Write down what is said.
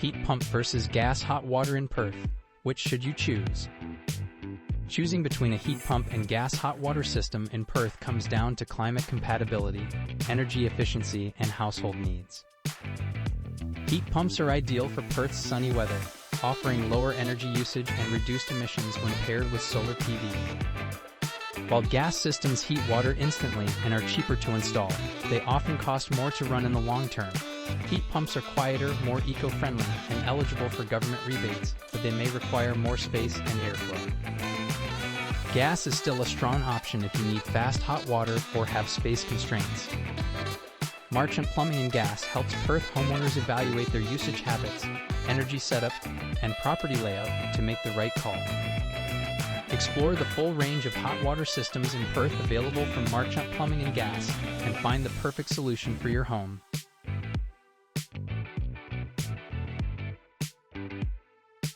Heat pump versus gas hot water in Perth. Which should you choose? Choosing between a heat pump and gas hot water system in Perth comes down to climate compatibility, energy efficiency, and household needs. Heat pumps are ideal for Perth's sunny weather, offering lower energy usage and reduced emissions when paired with solar PV. While gas systems heat water instantly and are cheaper to install, they often cost more to run in the long term. Heat pumps are quieter, more eco-friendly, and eligible for government rebates, but they may require more space and airflow. Gas is still a strong option if you need fast hot water or have space constraints. Marchant Plumbing and Gas helps Perth homeowners evaluate their usage habits, energy setup, and property layout to make the right call. Explore the full range of hot water systems in Perth available from Marchant Plumbing and Gas and find the perfect solution for your home.